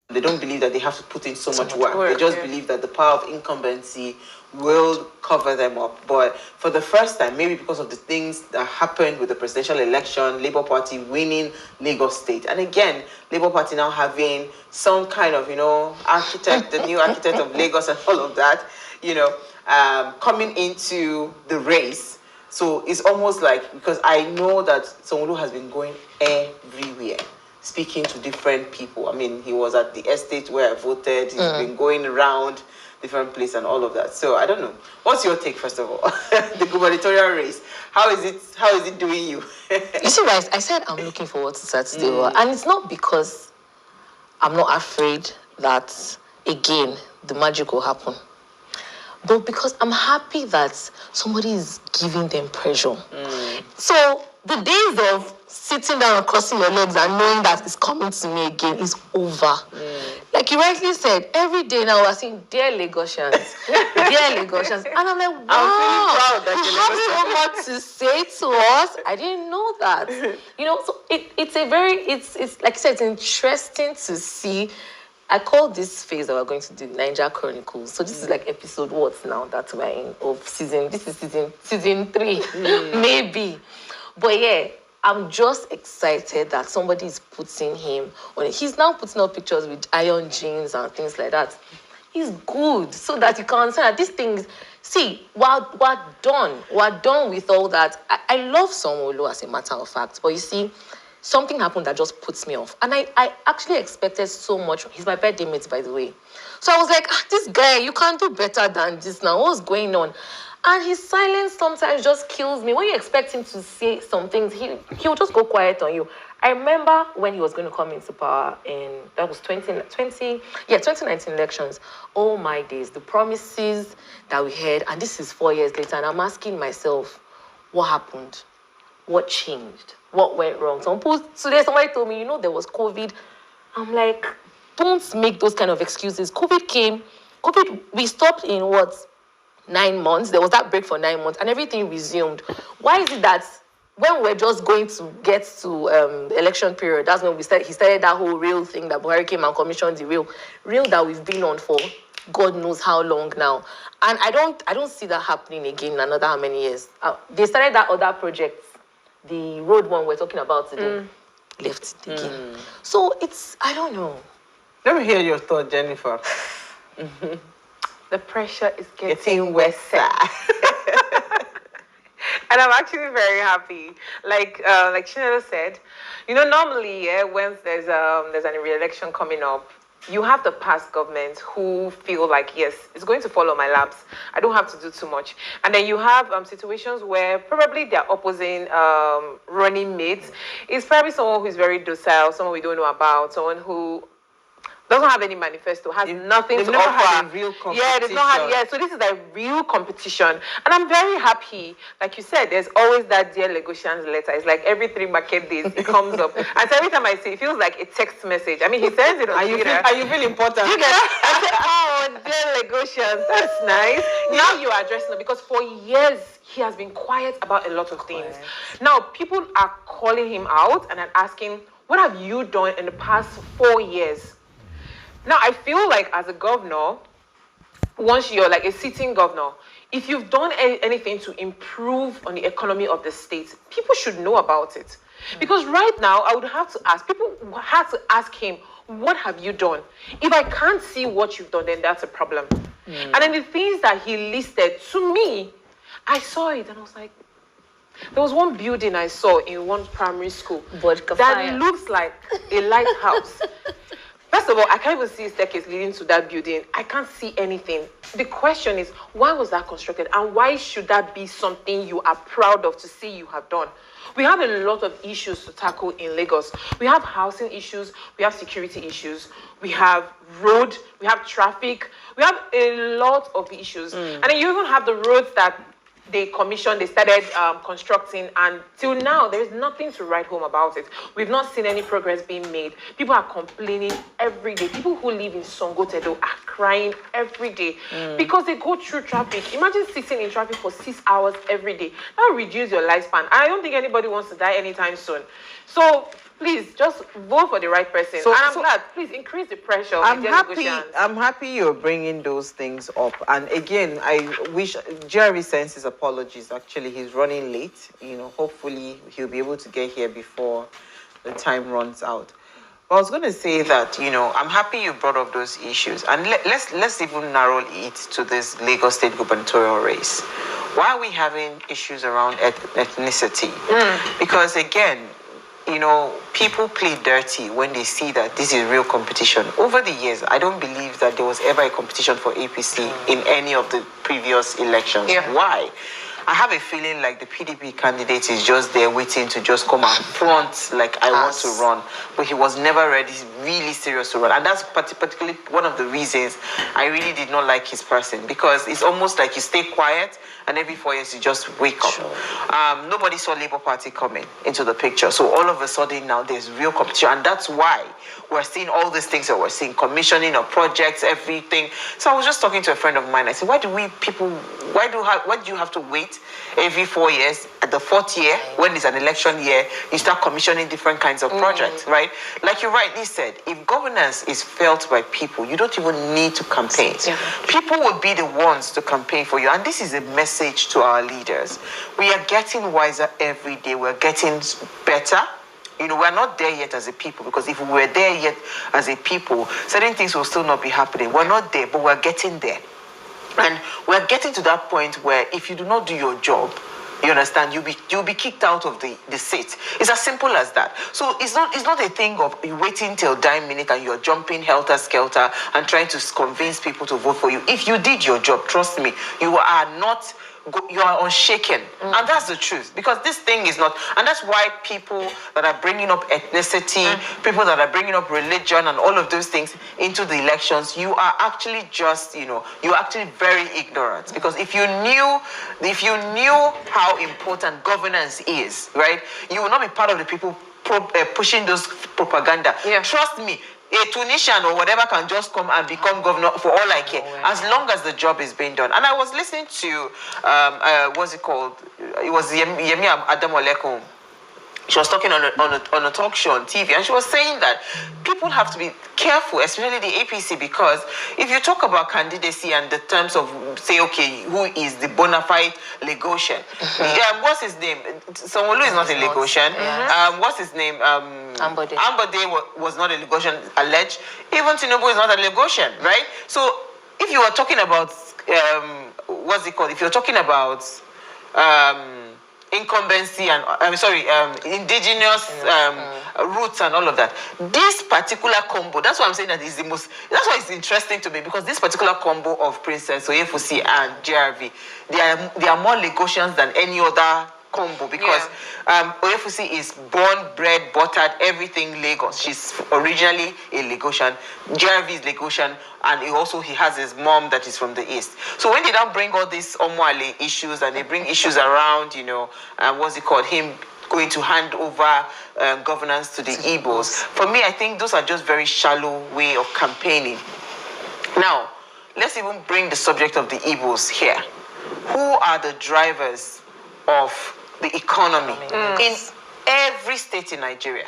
They don't believe that they have to put in so much work. They just believe that the power of incumbency will cover them up. But for the first time, maybe because of the things that happened with the presidential election, Labour Party winning Lagos State, and again, Labour Party now having some kind of, architect, the new architect of Lagos and all of that, coming into the race. So it's almost like, because I know that Sanwo-Olu has been going everywhere, speaking to different people. I mean, he was at the estate where I voted. He's been going around different places and all of that. So I don't know. What's your take, first of all? The gubernatorial race. How is it doing you? You see, guys, I said I'm looking forward to Saturday. And it's not because I'm not afraid that, again, the magic will happen. But because I'm happy that somebody is giving them pressure. So the days of sitting down and crossing your legs and knowing that it's coming to me again is over. Like you rightly said, every day now we're saying, dear Lagosians, dear Lagosians. And I'm like, wow, I'm feeling proud that you have so much to say to us. I didn't know that. So it's like I said, it's interesting to see. I call this phase that we're going to do Niger Chronicles. So this is like episode what now that we're in of season. This is season 3, maybe. But yeah, I'm just excited that somebody is putting him on it. He's now putting up pictures with iron jeans and things like that. He's good, so that you can understand that these things. See, we're done with all that. I love Sanwo-Olu as a matter of fact, but you see, something happened that just puts me off. And I actually expected so much. He's my birthday mate, by the way. So I was like, this guy, you can't do better than this now. What's going on? And his silence sometimes just kills me. When you expect him to say some things, he'll just go quiet on you. I remember when he was going to come into power that was 2019 elections. Oh my days, the promises that we had, and this is 4 years later, and I'm asking myself, what happened? What changed? What went wrong? Today somebody told me, there was COVID. I'm like, don't make those kind of excuses. COVID came. We stopped in 9 months? There was that break for 9 months and everything resumed. Why is it that when we're just going to get to the election period, that's when he started that whole real thing that Buhari came and commissioned the real that we've been on for God knows how long now. And I don't see that happening again in another how many years. They started that other project, the road one we're talking about today, left it again. So I don't know. Let me hear your thought, Jennifer. The pressure is getting worse. And I'm actually very happy. Like Chinelo said, normally, when there's an re-election coming up, you have the past government who feel like, yes, it's going to fall on my laps. I don't have to do too much. And then you have situations where probably their opposing running mates is probably someone who's very docile, someone we don't know about, someone who doesn't have any manifesto, has nothing to offer. They've never had a real competition. So this is a real competition. And I'm very happy. Like you said, there's always that Dear Lagosians letter. It's like every 3 market days, it comes up. And so every time I see it, it feels like a text message. I mean, he sends it on Twitter. And you feel important. You get I say, oh, Dear Lagosians, that's nice. Now you are addressing it because for years, he has been quiet about a lot of things. Now, people are calling him out and are asking, what have you done in the past 4 years? Now, I feel like as a governor, once you're like a sitting governor, if you've done anything to improve on the economy of the state, people should know about it. Because right now, I would have to ask, people have to ask him, what have you done? If I can't see what you've done, then that's a problem. And then the things that he listed, to me, I saw it and I was like, there was one building I saw in one primary school that looks like a lighthouse. First of all, I can't even see a staircase leading to that building. I can't see anything. The question is, why was that constructed? And why should that be something you are proud of to see you have done? We have a lot of issues to tackle in Lagos. We have housing issues. We have security issues. We have road. We have traffic. We have a lot of issues. And then you even have the roads that they started constructing, and till now, there is nothing to write home about it. We've not seen any progress being made. People are complaining every day. People who live in Songotedo are crying every day because they go through traffic. Imagine sitting in traffic for 6 hours every day. That will reduce your lifespan. I don't think anybody wants to die anytime soon. So please just vote for the right person. So, and I'm glad. Please increase the pressure. I'm happy you're bringing those things up. And again, I wish GRV sends his apologies. Actually, he's running late. Hopefully he'll be able to get here before the time runs out. But I was going to say that, I'm happy you brought up those issues. And let's even narrow it to this Lagos State gubernatorial race. Why are we having issues around ethnicity? Because again, people play dirty when they see that this is real competition. Over the years, I don't believe that there was ever a competition for APC in any of the previous elections. Yeah. Why? I have a feeling like the PDP candidate is just there waiting to just come and front like I want to run. But he was never ready, really serious to run. And that's particularly one of the reasons I really did not like his person, because it's almost like you stay quiet and every 4 years you just wake up. Sure. Nobody saw Labour Party coming into the picture. So all of a sudden now there's real competition. And that's why we're seeing all these things that we're seeing, commissioning of projects, everything. So I was just talking to a friend of mine. I said, why do you have to wait every 4 years? At the 4th year, when it's an election year, you start commissioning different kinds of projects, right? Like you rightly said, if governance is felt by people, you don't even need to campaign. Yeah. People will be the ones to campaign for you. And this is a message to our leaders. We are getting wiser every day. We're getting better. We're not there yet as a people, because if we were there yet as a people, certain things will still not be happening. We're not there, but we're getting there. And we're getting to that point where if you do not do your job, you understand, you'll be kicked out of the seat. It's as simple as that. So it's not a thing of you waiting till dime minute and you're jumping helter-skelter and trying to convince people to vote for you. If you did your job, trust me, you are unshaken. And that's the truth, because this thing is not, and that's why people that are bringing up ethnicity, people that are bringing up religion and all of those things into the elections, you are actually just, you're actually very ignorant. Because if you knew how important governance is, right, you will not be part of the people pushing those propaganda. Yeah. Trust me, a Tunisian or whatever can just come and become governor for all I care, as long as the job is being done. And I was listening to, what's it called? It was Yemi Adamolekun. She was talking on a talk show on TV, and she was saying that people have to be careful, especially the APC, because if you talk about candidacy and the terms of, say, okay, who is the bona fide Lagosian? What's his name? Sanwo-Olu is not a Lagosian. What's his name? Ambode. Ambode was not a Lagosian, alleged. Even Tinubu is not a Lagosian, right? So if you are talking about, what's it called? If you're talking about incumbency and indigenous roots and all of that, this particular combo, that's why I'm saying that's why it's interesting to me, because this particular combo of Princess Oyefusi and GRV, they are more Lagosians than any other combo, because Oyefusi is born, bred, buttered, everything Lagos. She's originally a Lagosian. GRV is Lagosian, and he has his mom that is from the east. So when they don't bring all these Omwale issues, and they bring issues around, what's it called, him going to hand over governance to the Igbos, for me, I think those are just very shallow way of campaigning. Now, let's even bring the subject of the Igbos here. Who are the drivers of the economy in every state in Nigeria?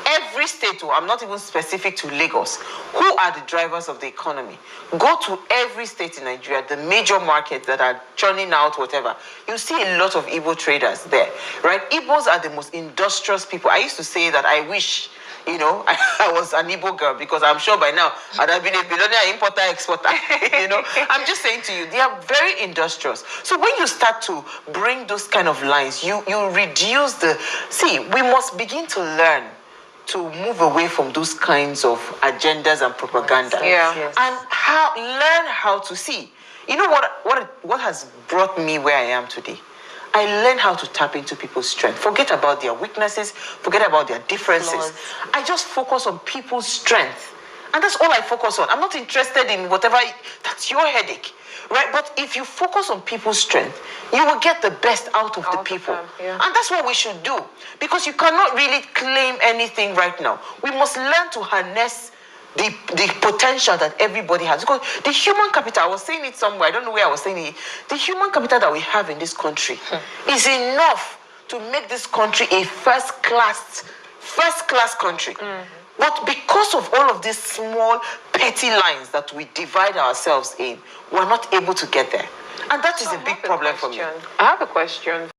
Every state, I'm not even specific to Lagos. Who are the drivers of the economy? Go to every state in Nigeria, the major markets that are churning out whatever. You see a lot of Igbo traders there, right? Igbos are the most industrious people. I used to say that I wish, I was an Igbo girl, because I'm sure by now I'd have been a billionaire importer, exporter. I'm just saying to you, they are very industrious. So when you start to bring those kind of lines, you reduce we must begin to learn to move away from those kinds of agendas and propaganda. Yes. And learn how to see. You know what has brought me where I am today? I learned how to tap into people's strength. Forget about their weaknesses, forget about their differences. I just focus on people's strength. And that's all I focus on. I'm not interested in whatever, that's your headache, right? But if you focus on people's strength, you will get the best out of the people. And that's what we should do, because you cannot really claim anything right now. We must learn to harness the potential that everybody has. Because the human capital, I was saying it somewhere, I don't know where I was saying it, the human capital that we have in this country is enough to make this country a first-class first-class country. But because of all of these small, petty lines that we divide ourselves in, we're not able to get there. And that is a big problem for me. I have a question.